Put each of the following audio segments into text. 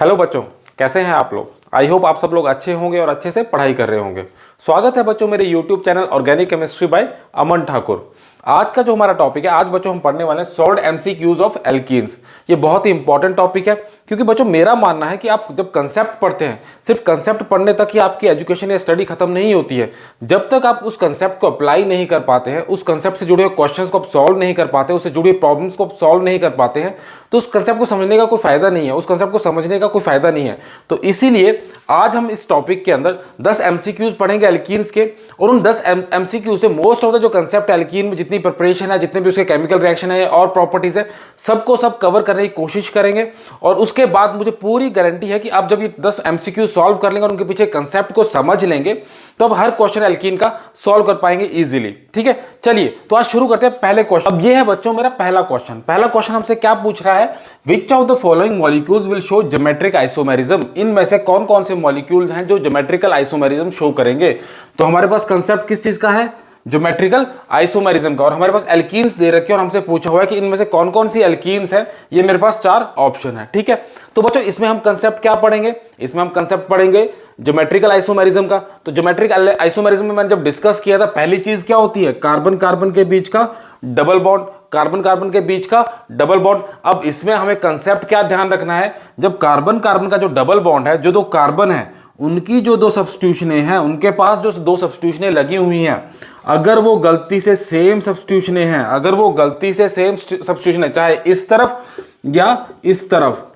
Hello बच्चों, कैसे हैं आप लोग। आई होप आप सब लोग अच्छे होंगे और अच्छे से पढ़ाई कर रहे होंगे। स्वागत है बच्चों मेरे YouTube channel organic chemistry by Aman Thakur. आज का जो हमारा टॉपिक है, आज बच्चों हम पढ़ने वाले हैं सॉल्व्ड एमसीक्यूज ऑफ एल्कीन्स। ये बहुत ही इंपॉर्टेंट टॉपिक है क्योंकि बच्चों मेरा मानना है कि आप जब कंसेप्ट पढ़ते हैं, सिर्फ कंसेप्ट पढ़ने तक ही आपकी एजुकेशन या स्टडी खत्म नहीं होती है। जब तक आप उस कंसेप्ट को अप्लाई नहीं कर पाते हैं, उस कंसेप्ट से जुड़े हुए क्वेश्चंस को आप सॉल्व नहीं कर पाते, उससे जुड़ी हुई प्रॉब्लम्स को आप सॉल्व नहीं कर पाते हैं, तो उस कंसेप्ट को समझने का कोई फायदा नहीं है, उस कंसेप्ट को समझने का कोई फायदा नहीं है। तो इसीलिए आज हम इस टॉपिक के अंदर 10 एमसीक्यूज पढ़ेंगे एल्कीन्स के, और उन 10 एमसीक्यू से मोस्ट ऑफ द जो कंसेप्ट एल्कीन में जितनी प्रिपरेशन है, जितने भी उसके केमिकल रिएक्शन है और प्रॉपर्टीज है, सबको सब कवर करने की कोशिश करेंगे। और उसके बाद मुझे पूरी गारंटी है कि आप जब ये 10 एमसीक्यू सॉल्व कर लेंगे और उनके पीछे कंसेप्ट को समझ लेंगे, तो अब हर क्वेश्चन एल्कीन का सॉल्व कर पाएंगे इजीली। ठीक है, चलिए तो आज शुरू करते हैं पहले क्वेश्चन। अब ये है बच्चों मेरा पहला क्वेश्चन। पहला क्वेश्चन हमसे क्या पूछ रहा है, which of the following molecules will show geometric isomerism. इनमें से कौन कौन से मॉलिक्यूल्स हैं जो ज्योमेट्रिकल आइसोमेरिज्म शो करेंगे। तो हमारे पास कंसेप्ट किस चीज का है, ज्योमेट्रिकल आइसोमेरिज्म का, और हमारे पास एल्कीन्स दे रखे हैं और हमसे पूछा हुआ है कि इनमें से कौन कौन सी एल्कीन्स है। ये मेरे पास 4 ऑप्शन है। ठीक है, तो बच्चों इसमें हम कंसेप्ट क्या पढ़ेंगे, इसमें हम कंसेप्ट पढ़ेंगे ज्योमेट्रिकल आइसोमेरिज्म का। तो ज्योमेट्रिकल आइसोमेरिज्म में मैंने जब डिस्कस किया था, पहली चीज क्या होती है, कार्बन कार्बन के बीच का डबल बॉन्ड, कार्बन कार्बन के बीच का डबल बॉन्ड। अब इसमें हमें कंसेप्ट क्या ध्यान रखना है, जब कार्बन कार्बन का जो डबल बॉन्ड है, जो 2 कार्बन है उनकी जो 2 सब्स्टिट्यूशनें हैं, उनके पास जो 2 सब्स्टिट्यूशनें लगी हुई हैं, अगर वो गलती से सेम सब्स्टिट्यूशनें हैं, अगर वो गलती से सेम सब्स्टिट्यूशन है, चाहे इस तरफ या इस तरफ,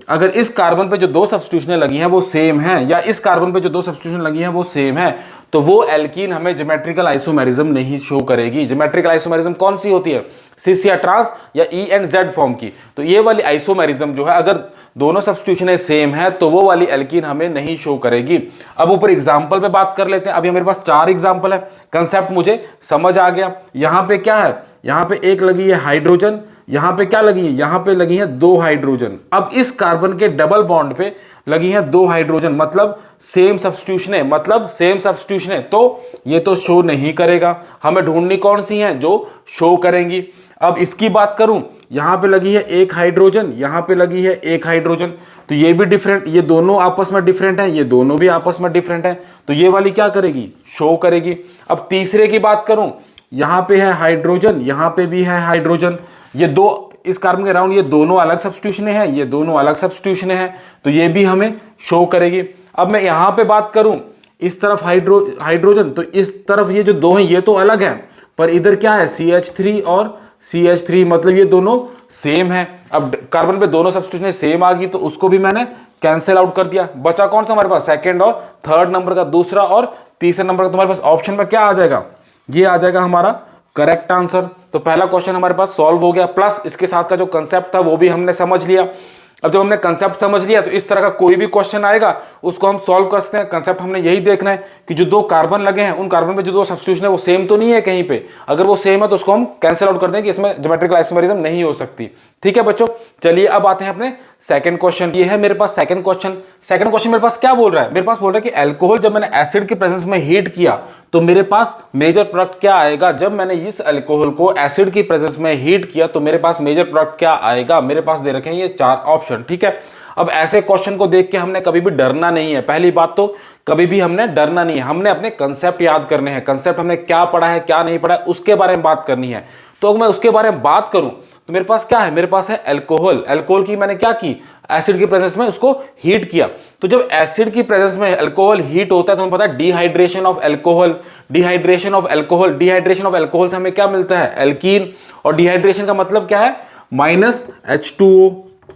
अगर इस कार्बन पे जो 2 सब्स्टिट्यूशनें लगी हैं वो सेम हैं, या इस कार्बन पे जो 2 सब्स्टिट्यूशन लगी हैं वो सेम है, तो वो एल्कीन हमें ज्योमेट्रिकल आइसोमेरिज्म नहीं शो करेगी। ज्योमेट्रिकल आइसोमेरिज्म कौन सी होती है, सिस या ट्रांस या ई एंड जेड फॉर्म की। तो ये वाली आइसोमेरिज्म जो है, अगर दोनों सब्स्टिट्यूशनें सेम है तो वो वाली एल्कीन हमें नहीं शो करेगी। अब ऊपर एग्जांपल पे बात कर लेते हैं। अभी मेरे पास 4 एग्जांपल है, कंसेप्ट मुझे समझ आ गया। यहां पे क्या है, यहां पे एक लगी है हाइड्रोजन, यहां पे क्या लगी है, यहां पे लगी है 2 हाइड्रोजन। अब इस कार्बन के डबल बॉन्ड पे लगी है 2 हाइड्रोजन, मतलब सेम सब्स्टिट्यूशनें, मतलब सेम सब्स्टिट्यूशनें, तो ये तो शो नहीं करेगा। हमें ढूंढनी कौन सी हैं जो शो करेंगी। अब इसकी बात करूं, यहां पे लगी है 1 हाइड्रोजन, यहां पे लगी है 1 हाइड्रोजन, तो ये भी डिफरेंट, ये दोनों आपस में डिफरेंट हैं, ये दोनों भी आपस में डिफरेंट हैं, तो ये वाली क्या करेगी, शो करेगी। अब तीसरे की बात करूं, यहां पे है हाइड्रोजन, यहां पे भी है हाइड्रोजन, ये 2 इस कार्बन के अराउंड, ये दोनों अलग सब्स्टिट्यूशनें हैं, ये दोनों अलग सब्स्टिट्यूशनें हैं, तो ये भी हमें शो करेगी। अब मैं यहां पे बात करूं, इस तरफ हाइड्रोजन, तो इस तरफ ये जो 2 हैं ये तो अलग हैं, पर इधर क्या है CH3 और CH3, मतलब ये दोनों सेम है। अब कार्बन पे दोनों सब्स्टिट्यूशनें सेम आ गई, तो उसको भी मैंने कैंसिल आउट कर दिया। बचा कौन सा हमारे पास, सेकंड और थर्ड नंबर का, दूसरा और तीसरा नंबर का। तुम्हारे पास ऑप्शन में क्या आ जाएगा, ये आ जाएगा हमारा करेक्ट आंसर। तो पहला क्वेश्चन हमारे पास सॉल्व हो गया, प्लस इसके साथ का जो कंसेप्ट था वो भी हमने समझ लिया। अब जब हमने कंसेप्ट समझ लिया, तो इस तरह का कोई भी क्वेश्चन आएगा उसको हम सॉल्व कर सकते हैं। कंसेप्ट हमने यही देखना है कि जो 2 कार्बन लगे हैं, उन कार्बन पे जो 2 सब्स्टिट्यूशन है वो सेम तो नहीं है कहीं पे। अगर वो सेम है तो उसको हम कैंसिल आउट कर दें कि इसमें ज्योमेट्रिकल आइसोमेरिज्म नहीं हो सकती। ठीक है बच्चों, चलिए अब आते हैं अपने सेकंड क्वेश्चन। ये है मेरे पास सेकंड क्वेश्चन। सेकंड क्वेश्चन मेरे पास क्या बोल रहा है, मेरे पास बोल रहा है कि अल्कोहल जब मैंने एसिड के प्रेजेंस में हीट किया तो मेरे पास मेजर प्रोडक्ट क्या आएगा। जब मैंने इस अल्कोहल को एसिड की प्रेजेंस में हीट किया तो मेरे पास मेजर प्रोडक्ट क्या आएगा। मेरे पास दे रखे हैं ये 4 ऑप्शन। ठीक है, अब ऐसे क्वेश्चन को देख के हमने कभी भी डरना नहीं है। पहली बात तो कभी भी हमने डरना नहीं है, हमने अपने कंसेप्ट याद करने हैं। कंसेप्ट हमने क्या पढ़ा है क्या नहीं पढ़ा है उसके बारे में बात करनी है। तो अगर मैं उसके बारे में बात करूं तो मेरे पास क्या है, मेरे पास है अल्कोहल। अल्कोहल की मैंने क्या की, एसिड की प्रेजेंस में उसको हीट किया। तो जब एसिड की प्रेजेंस में अल्कोहल हीट होता है तो हमें पता है dehydration of alcohol, dehydration of alcohol, dehydration of alcohol से हमें क्या मिलता है, एल्कीन। और डिहाइड्रेशन का मतलब क्या है, -H2O।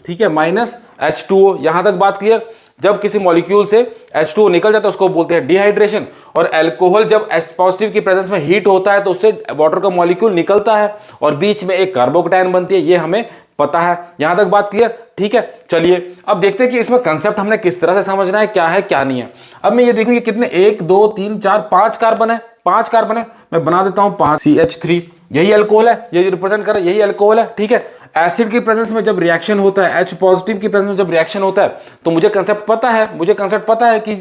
ठीक है, -H2O। यहां तक बात क्लियर। जब किसी मॉलिक्यूल से H2O निकल जाता है उसको बोलते हैं डिहाइड्रेशन। और अल्कोहल जब H पॉजिटिव की प्रेजेंस में हीट होता है तो उससे वाटर का मॉलिक्यूल निकलता है और बीच में एक कार्बोकैटायन बनती है, ये हमें पता है। यहां तक बात क्लियर। ठीक है, चलिए अब देखते हैं कि इसमें कंसेप्ट हमने किस तरह से समझना है, क्या है क्या नहीं है। अब मैं ये देखूं ये कितने, 1 2 3 4 5 कार्बन है, 5 कार्बन है। मैं बना देता हूं 5 CH3, यही अल्कोहल है, ये रिप्रेजेंट कर रहा है, यही अल्कोहल है। ठीक है, एसिड की प्रेजेंस में जब रिएक्शन होता है, H पॉजिटिव की प्रेजेंस में जब रिएक्शन होता है तो मुझे कंसेप्ट पता है, मुझे कंसेप्ट पता है कि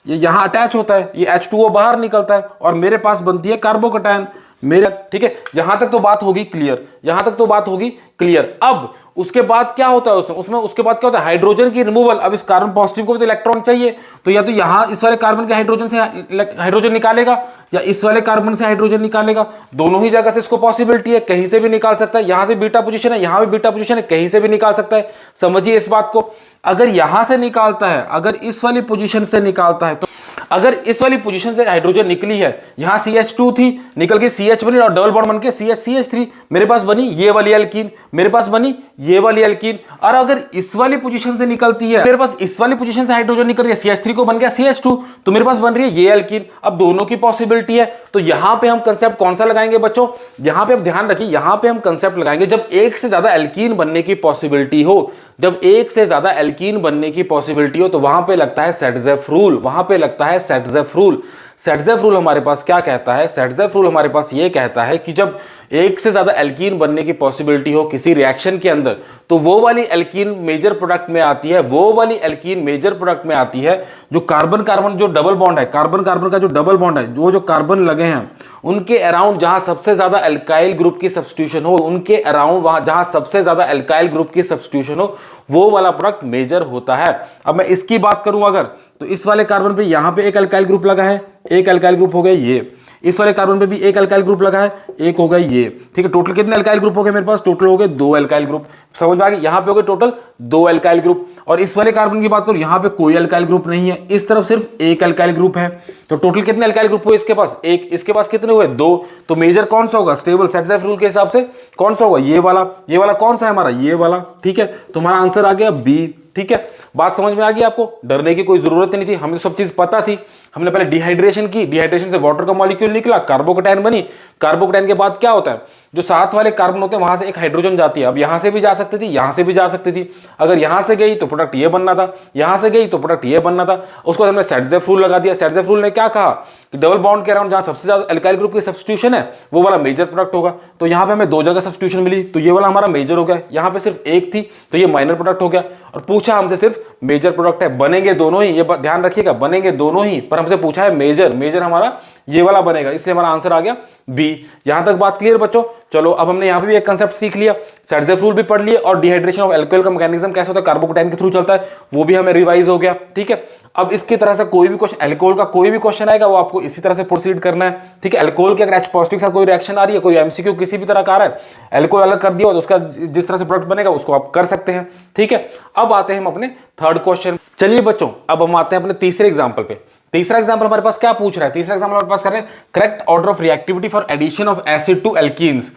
ये यहां अटैच होता है, ये H2O बाहर निकलता है और मेरे पास बनती है कार्बोकैटायन मेरे। ठीक है, यहां तक तो बात होगी क्लियर, यहां तक तो बात होगी क्लियर। अब उसके बाद क्या होता है उसमें उसके बाद क्या होता है, हाइड्रोजन की रिमूवल। अब इस कार्बन पॉजिटिव को भी तो इलेक्ट्रॉन चाहिए, तो या तो यहां इस वाले कार्बन के हाइड्रोजन से हाइड्रोजन निकालेगा या इस वाले कार्बन से हाइड्रोजन निकालेगा। दोनों ही जगह से इसको पॉसिबिलिटी है, कहीं से भी निकाल सकता है। यहां से बीटा पोजीशन है, यहां भी बीटा पोजीशन है, कहीं से भी निकाल सकता है। समझिए इस बात को। अगर यहां से निकालता है, अगर इस वाली पोजीशन से निकालता है, तो अगर इस वाली पोजीशन से हाइड्रोजन निकली है, यहां CH2 थी, निकल के CH बनी और डबल बॉन्ड बन के CH3, मेरे पास बनी ये वाली एल्कीन, मेरे पास बनी ये वाली एल्कीन। और अगर इस वाली पोजीशन से निकलती है, मेरे पास इस वाली पोजीशन से हाइड्रोजन निकल रही है, CH3 को बन गया CH2, तो मेरे पास बन रही है ये एल्कीन। अब दोनों की पॉसिबिलिटी है, तो यहां पे हम कंसेप्ट कौन सा लगाएंगे बच्चों? यहां पे आप ध्यान रखिए, यहां पे हम कंसेप्ट लगाएंगे जब एक से ज्यादा एल्कीन बनने की पॉसिबिलिटी हो। जब एक से ज्यादा एल्कीन बनने की पॉसिबिलिटी हो तो वहां पे लगता है सेटजेफ रूल, वहां पे लगता है सेटजेफ रूल। सेटजेफ रूल हमारे पास क्या कहता है? सेटजेफ रूल हमारे पास ये कहता है कि जब एक से ज्यादा एल्कीन बनने की पॉसिबिलिटी हो किसी रिएक्शन के अंदर, तो वो वाली एल्कीन मेजर प्रोडक्ट में आती है, वो वाली एल्कीन मेजर प्रोडक्ट में आती है जो कार्बन कार्बन जो डबल बॉन्ड है, कार्बन कार्बन का जो डबल बॉन्ड है, जो कार्बन लगे हैं उनके अराउंड जहां सबसे ज्यादा एल्काइल ग्रुप की सब्स्टिट्यूशन हो, उनके अराउंड वहां जहां सबसे ज्यादा एल्काइल ग्रुप की सब्स्टिट्यूशन हो, वो वाला प्रोडक्ट मेजर होता है। अब मैं इसकी बात करूं अगर, तो इस वाले कार्बन पे यहां पे एक अल्काइल ग्रुप लगा है, एक अल्काइल ग्रुप हो गया ये, इस वाले कार्बन पे भी एक अल्काइल ग्रुप लगा है, एक हो गया ये। ठीक है, टोटल कितने अल्काइल ग्रुप हो गए मेरे पास? टोटल हो गए 2 अल्काइल ग्रुप। समझ में आ गया? यहां पे हो गए टोटल 2 अल्काइल ग्रुप। और इस वाले कार्बन की बात करूं, यहां पे कोई अल्काइल ग्रुप नहीं है, इस तरफ सिर्फ एक अल्काइल ग्रुप है। तो टोटल कितने अल्काइल ग्रुप हुए इसके पास? एक। इसके पास कितने हुए? 2। तो मेजर कौन सा होगा? स्टेबल सेटजेफ रूल के हिसाब से कौन सा होगा? ये वाला। ये वाला कौन सा है हमारा? ये वाला। ठीक है, तो हमारा आंसर आ गया बी। ठीक है, बात समझ में आ गई आपको? डरने की कोई जरूरत नहीं थी, हमें सब चीज पता थी। हमने पहले डिहाइड्रेशन की, डिहाइड्रेशन से वाटर का मॉलिक्यूल निकला, कार्बोकेटाइन बनी। कार्बोकेटाइन के बाद क्या होता है, जो साथ वाले कार्बन होते हैं वहां से एक हाइड्रोजन जाती है। अब यहां से भी जा सकती थी, यहां से भी जा सकती थी। अगर यहां से गई तो प्रोडक्ट ये बनना था, यहां से गई तो प्रोडक्ट ये बनना था। उसको हमने सेटजेफ रूल लगा दिया। सेटजेफ रूल ने क्या कहा कि डबल बॉन्ड के अराउंड जहां सबसे ज्यादा एल्काइल ग्रुप की सब्स्टिट्यूशन है वो वाला मेजर प्रोडक्ट होगा। तो यहां पे हमें 2 जगह सब्स्टिट्यूशन मिली, तो ये वाला हमारा मेजर हो गया। यहां पे सिर्फ एक थी तो ये माइनर प्रोडक्ट हो गया। और पूछा हमसे सिर्फ मेजर प्रोडक्ट है, बनेंगे दोनों ही, ये ध्यान रखिएगा, बनेंगे दोनों ही, पर हमसे पूछा है मेजर। मेजर हमारा ये वाला बनेगा, इसलिए हमारा आंसर आ गया बी। यहां तक बात क्लियर बच्चों? चलो अब हमने यहां पे भी एक कंसेप्ट सीख लिया, सेटजेफ रूल भी पढ़ लिए, और डिहाइड्रेशन ऑफ अल्कोहल का मैकेनिज्म कैसे होता है, कार्बोकेटाइन के थ्रू चलता है, वो भी हमें रिवाइज हो गया। ठीक है, अब इसकी तरह से कोई भी क्वेश्चन, अल्कोहल का कोई भी क्वेश्चन आएगा वो आपको इसी तरह से प्रोसीड करना है। ठीक है, अल्कोहल के अगर H पॉजिटिव के साथ कोई रिएक्शन आ रही है, कोई एमसीक्यू किसी भी तरह का आ रहा है, अल्कोहल अलग कर दिया तो उसका जिस तरह से प्रोडक्ट बनेगा उसको आप कर सकते हैं। ठीक है, अब आते हैं हम अपने थर्ड क्वेश्चन। चलिए बच्चों, अब हम आते हैं अपने तीसरे एग्जाम्पल पे। तीसरा एग्जांपल हमारे पास क्या पूछ रहा है? तीसरा एग्जांपल हमारे पास कर रहे हैं correct order of reactivity for addition of acid to alkenes.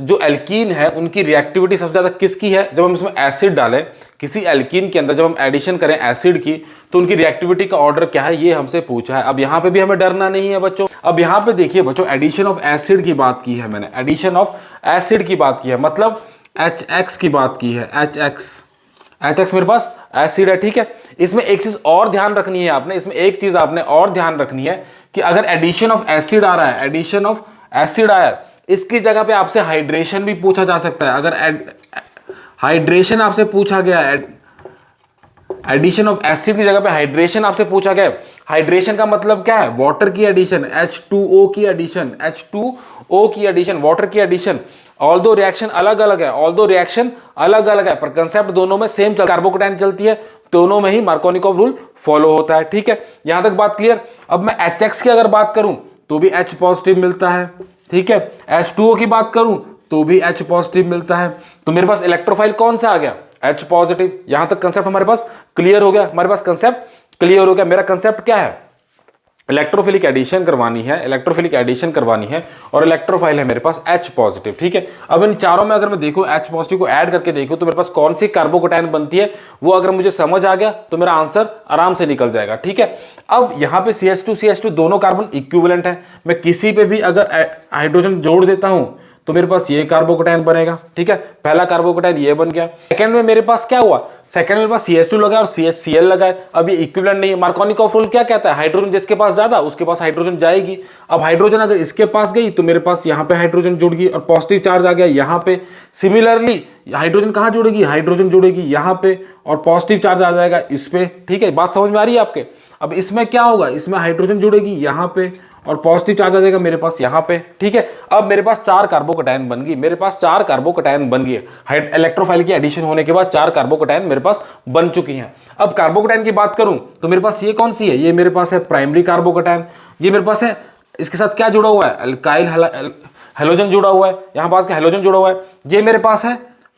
जो एल्कीन है उनकी रिएक्टिविटी सबसे ज्यादा किसकी है? जब हम इसमें एसिड डालें किसी एल्कीन के अंदर, जब हम एडिशन करें एसिड की, तो उनकी रिएक्टिविटी का ऑर्डर क्या है, ये हमसे पूछा है। अब यहां पे भी हमें डरना नहीं है बच्चों। अब यहां पे देखिए बच्चों, एडिशन ऑफ एसिड की बात की है मैंने, एडिशन ऑफ एसिड की बात की है, मतलब HX की बात की है। HX मेरे पास एसिड है। ठीक है, इसमें एक चीज और ध्यान रखनी है आपने, इसमें एक चीज आपने और ध्यान रखनी है कि अगर एडिशन ऑफ एसिड आ रहा है, एडिशन ऑफ एसिड आया है, इसकी जगह पे आपसे हाइड्रेशन भी पूछा जा सकता है। अगर हाइड्रेशन आपसे पूछा गया, एडिशन ऑफ एसिड की जगह पे हाइड्रेशन आपसे पूछा गया, हाइड्रेशन का मतलब क्या है? वाटर की एडिशन, H2O की एडिशन, H2O की एडिशन, वाटर की एडिशन। ऑल्दो रिएक्शन अलग अलग है, ऑल्दो रिएक्शन अलग अलग है, पर कंसेप्ट दोनों में सेम कार्बोकेटाइन चलती है, दोनों में ही मार्कोनिकॉव रूल फॉलो होता है। ठीक है, यहां तक बात क्लियर? अब मैं HX की अगर बात करूं तो भी H पॉजिटिव मिलता है। ठीक है, H2O की बात करूं तो भी H पॉजिटिव मिलता है। तो मेरे पास इलेक्ट्रोफाइल कौन सा आ गया? H positive. यहां तक कंसेप्ट हमारे पास क्लियर हो गया, हमारे पास कंसेप्ट क्लियर हो गया। मेरा कंसेप्ट क्या है? इलेक्ट्रोफिलिक एडिशन करवानी है, इलेक्ट्रोफिलिक एडिशन करवानी है, और इलेक्ट्रोफाइल है मेरे पास H पॉजिटिव। ठीक है, अब इन चारों में अगर मैं देखूं H पॉजिटिव को ऐड करके देखूं तो मेरे पास कौन सी कार्बोकेटाइन बनती है, वो अगर मुझे समझ आ गया तो मेरा आंसर आराम से निकल जाएगा। ठीक है, अब यहां पे CH2 दोनों कार्बन इक्विवेलेंट है, मैं किसी पे भी अगर हाइड्रोजन जोड़ देता हूं तो मेरे पास ये कार्बोकेटाइन बनेगा। ठीक है, पहला कार्बोकेटाइन ये बन गया। सेकंड में मेरे पास क्या हुआ? सेकंड में मेरे पास CH2 लगा और CHCl लगा है। अब ये इक्विवेलेंट नहीं है। मार्कोनिकॉव रूल क्या कहता है? हाइड्रोजन जिसके पास ज्यादा उसके पास हाइड्रोजन जाएगी। अब हाइड्रोजन अगर इसके पास गई तो मेरे पास यहाँ पे हाइड्रोजन जुड़ गई और पॉजिटिव चार्ज आ गया यहाँ पे। सिमिलरली हाइड्रोजन कहाँ जुड़ेगी? हाइड्रोजन जुड़ेगी यहाँ पे और पॉजिटिव चार्ज आ जाएगा इस पे। ठीक है, बात समझ में आ रही है आपके? अब इसमें क्या होगा? इसमें हाइड्रोजन जुड़ेगी यहाँ पे और पॉजिटिव चार्ज आ जाएगा मेरे पास यहाँ पे, ठीक है। अब मेरे पास 4 कार्बोकैटायन बन गई, मेरे पास 4 कार्बोकैटायन बन गई, इलेक्ट्रोफाइल की एडिशन होने के बाद 4 कार्बोकैटायन मेरे पास बन चुकी हैं। अब कार्बोकैटायन की बात करूं तो मेरे पास ये कौन सी है, ये मेरे पास है प्राइमरी कार्बोकैटायन, ये मेरे पास है, इसके साथ क्या जुड़ा हुआ है, अल्काइल हेलोजन जुड़ा हुआ है, यहां बात का हेलोजन जुड़ा हुआ है। ये मेरे पास है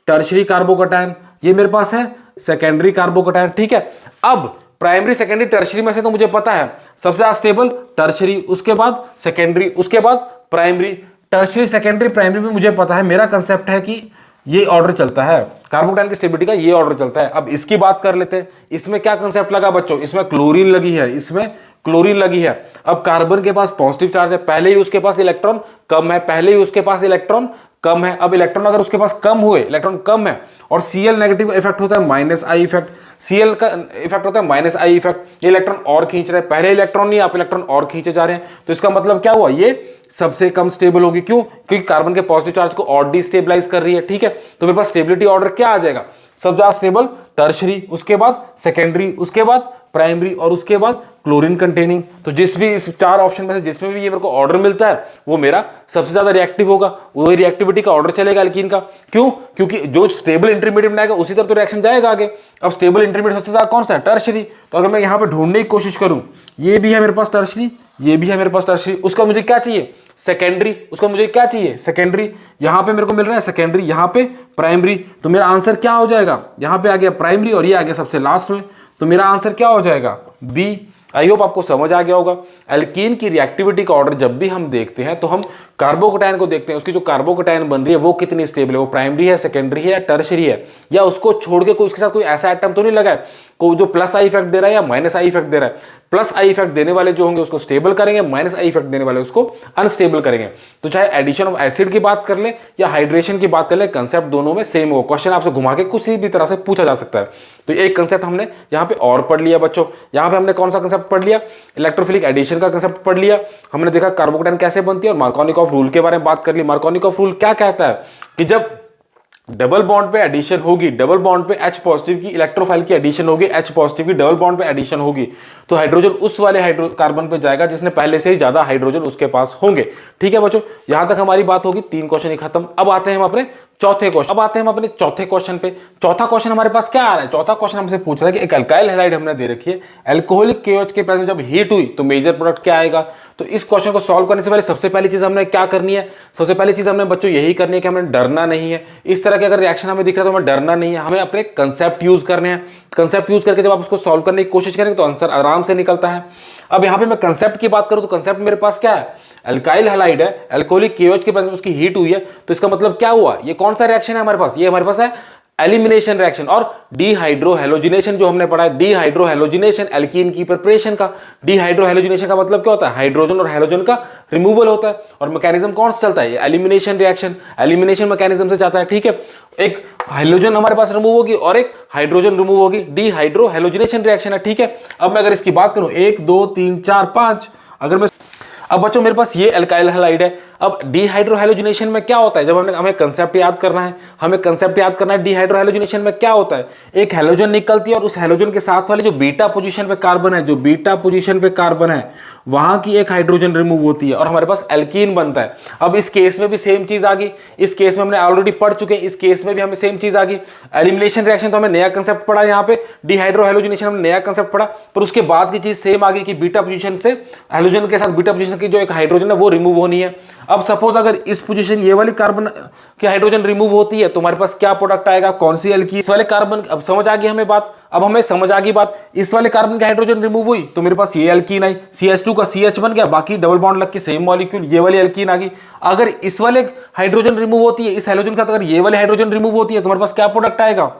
टर्शियरी कार्बोकैटायन, ये मेरे पास है सेकेंडरी कार्बोकैटायन, ठीक है। अब प्राइमरी सेकेंडरी टर्शियरी में से तो मुझे पता है सबसे ज्यादा स्टेबल टर्शियरी, उसके बाद सेकेंडरी, उसके बाद प्राइमरी। टर्शियरी सेकेंडरी प्राइमरी में मुझे पता है, मेरा कंसेप्ट है कि ये ऑर्डर चलता है कार्बोकैटायन की स्टेबिलिटी का, ये ऑर्डर चलता है। अब इसकी बात कर लेते हैं, इसमें क्या कंसेप्ट लगा बच्चों, इसमें क्लोरीन लगी है, इसमें क्लोरीन लगी है। अब कार्बन के पास पॉजिटिव चार्ज है, पहले ही उसके पास इलेक्ट्रॉन कम है, पहले ही उसके पास इलेक्ट्रॉन कम है। अब इलेक्ट्रॉन अगर उसके पास कम हुए, इलेक्ट्रॉन कम है और Cl नेगेटिव इफेक्ट होता है माइनस आई इफेक्ट, Cl का इफेक्ट होता है माइनस आई इफेक्ट, ये इलेक्ट्रॉन और खींच रहे हैं, पहले इलेक्ट्रॉन नहीं, आप इलेक्ट्रॉन और खींचे जा रहे हैं। तो इसका मतलब क्या हुआ, ये सबसे कम स्टेबल होगी, क्यों, क्योंकि कार्बन के पॉजिटिव चार्ज को और डिस्टेबलाइज कर रही है, ठीक है। तो मेरे पास स्टेबिलिटी ऑर्डर क्या आ जाएगा, सबसे ज्यादा स्टेबल टर्शियरी, उसके बाद सेकेंडरी, उसके बाद प्राइमरी और उसके बाद क्लोरीन कंटेनिंग। तो जिस भी इस 4 ऑप्शन में से जिसमें भी ये मेरे को ऑर्डर मिलता है वो मेरा सबसे ज्यादा रिएक्टिव होगा, वही रिएक्टिविटी का ऑर्डर चलेगा एल्कीन का। क्यों, क्योंकि जो स्टेबल इंटरमीडिएट बनाएगा उसी तरफ तो रिएक्शन जाएगा आगे। अब स्टेबल इंटरमीडिएट सबसे ज्यादा कौन सा है, टर्शियरी। तो अगर मैं यहाँ पे ढूंढने की कोशिश करूं, ये भी है मेरे पास टर्शियरी, ये भी है मेरे पास टर्शियरी, उसका मुझे क्या चाहिए सेकेंडरी, उसका मुझे क्या चाहिए सेकेंडरी। यहाँ पे मेरे को मिल रहा है सेकेंडरी, यहाँ पे प्राइमरी, तो मेरा आंसर क्या हो जाएगा, यहाँ पे आ गया प्राइमरी और ये आ गया सबसे लास्ट में, तो मेरा आंसर क्या हो जाएगा बी। आई होप आपको समझ आ गया होगा। एल्कीन की रिएक्टिविटी का ऑर्डर जब भी हम देखते हैं तो हम कार्बोकैटायन को देखते हैं, उसकी जो कार्बोकैटायन बन रही है वो कितनी स्टेबल है, वो प्राइमरी है, सेकेंडरी है या टर्शियरी है, या उसको छोड़ के कोई उसके साथ कोई ऐसा एटम तो नहीं लगा है कोई जो प्लस आई इफेक्ट दे रहा है या माइनस आई इफेक्ट दे रहा है। प्लस आई इफेक्ट देने वाले जो होंगे उसको स्टेबल करेंगे, माइनस आई इफेक्ट देने वाले उसको अनस्टेबल करेंगे। तो चाहे एडिशन ऑफ एसिड की बात कर ले या हाइड्रेशन की बात कर ले, कंसेप्ट दोनों में सेम हो। क्वेश्चन आपसे घुमा के कुछ भी तरह से पूछा जा सकता है। तो एक कंसेप्ट हमने यहाँ पे और पढ़ लिया बच्चों, यहाँ पे हमने कौन सा कंसेप्ट पढ़ लिया, इलेक्ट्रोफिलिक एडिशन का कंसेप्ट पढ़ लिया, हमने देखा कार्बोकैटायन कैसे बनती है और मार्कोनिकॉफ रूल के बारे में बात कर ली। मार्कोनिकॉफ रूल क्या कहता है कि जब डबल बॉन्ड पे एडिशन होगी, डबल बॉन्ड पे H पॉजिटिव की इलेक्ट्रोफाइल की एडिशन होगी, H पॉजिटिव की डबल बॉन्ड पे एडिशन होगी, तो हाइड्रोजन उस वाले कार्बन पे जाएगा जिसने पहले से ही ज्यादा हाइड्रोजन उसके पास होंगे। ठीक है बच्चों, यहां तक हमारी बात होगी, 3 क्वेश्चन ही खत्म। अब आते हैं हम अपने चौथे क्वेश्चन पे। चौथा क्वेश्चन हमारे पास क्या आ रहा है, चौथा क्वेश्चन हमसे पूछ रहा है कि एक अल्काइल हैलाइड हमने दे रखी है, अल्कोहलिक KOH के प्रेजेंस जब हीट हुई तो मेजर प्रोडक्ट क्या आएगा। तो इस क्वेश्चन को सॉल्व करने से पहले सबसे पहली चीज हमने क्या करनी है, सबसे पहली चीज हमने बच्चों यही करनी है कि हमें डरना नहीं है। इस तरह के अगर रिएक्शन हमें दिख रहा है तो हमें डरना नहीं है, हमें अपने कंसेप्ट यूज करने हैं। कंसेप्ट यूज करके जब आप उसको सॉल्व करने की कोशिश करेंगे तो आंसर आराम से निकलता है। अब यहाँ पे मैं कंसेप्ट की बात करूं तो कंसेप्ट मेरे पास क्या है, अल्काइल हैलाइड है, अल्कोहलिक KOH के पास उसकी हीट हुई है, तो इसका मतलब क्या हुआ, ये कौन सा रिएक्शन है हमारे पास, ये हमारे पास है एलिमिनेशन रिएक्शन। और डिहाइड्रोहेलोजिनेशन जो हमने पढ़ा है, डिहाइड्रोहेलोजिनेशन एल्कीन की प्रिपरेशन का। डिहाइड्रोहेलोजिनेशन का मतलब क्या होता है, हाइड्रोजन और हेलोजन का रिमूवल होता है। और मैकेनिज्म कौन सा चलता है, ये एलिमिनेशन रिएक्शन, एलिमिनेशन मैकेनिज्म से जाता है। ठीक है, एक हाइड्रोजन हमारे पास रिमूव होगी और एक हाइड्रोजन रिमूव होगी, डिहाइड्रोहेलोजिनेशन रिएक्शन है। ठीक है, अब मैं अगर इसकी बात करूं 1 2 3 4 5, अगर मैं अब बच्चों मेरे पास ये अल्काइल हैलाइड है। अब डिहाइड्रोहेलोजिनेशन में क्या होता है, जब हमें कंसेप्ट याद करना है, हमें कंसेप्ट याद करना है। डिहाइड्रोहेलोजिनेशन में क्या होता है, एक हेलोजन निकलती है और उस हेलोजन के साथ वाली जो बीटा पोजीशन पे कार्बन है, जो बीटा पोजीशन पे कार्बन है, वहां की एक हाइड्रोजन रिमूव होती है और हमारे पास एल्कीन बनता है। अब इस केस में भी सेम चीज आ गई, इस केस में हमने ऑलरेडी पढ़ चुके हैं, इस केस में भी हमें सेम चीज आ गई। एलिमिनेशन रिएक्शन तो हमें नया कंसेप्ट पढ़ा, यहाँ पे डिहाइड्रोहेलोजिनेशन हमने नया कंसेप्ट पढ़ा, पर उसके बाद की चीज सेम आ गई कि बीटा पोजीशन से हेलोजन के साथ बीटा पोजीशन की जो एक हाइड्रोजन है वो रिमूव होनी है। अब सपोज अगर इस पोजीशन ये वाली कार्बन की हाइड्रोजन रिमूव होती है तो हमारे पास क्या प्रोडक्ट आएगा, कौन सी एल्कीन, इस वाले कार्बन। अब समझ आ गई हमें बात, अब हमें समझ आ गई बात, इस वाले कार्बन की हाइड्रोजन रिमूव हुई तो मेरे पास ये एल्कीन आई, CH2 का CH बन गया, बाकी डबल बॉन्ड लग के सेम मॉलिक्यूल, ये वाली एल्कीन आ गई। अगर इस वाले हाइड्रोजन रिमूव होती है, इस हाइड्रोजन के साथ अगर ये वाली हाइड्रोजन रिमूव होती है तो हमारे पास क्या प्रोडक्ट आएगा,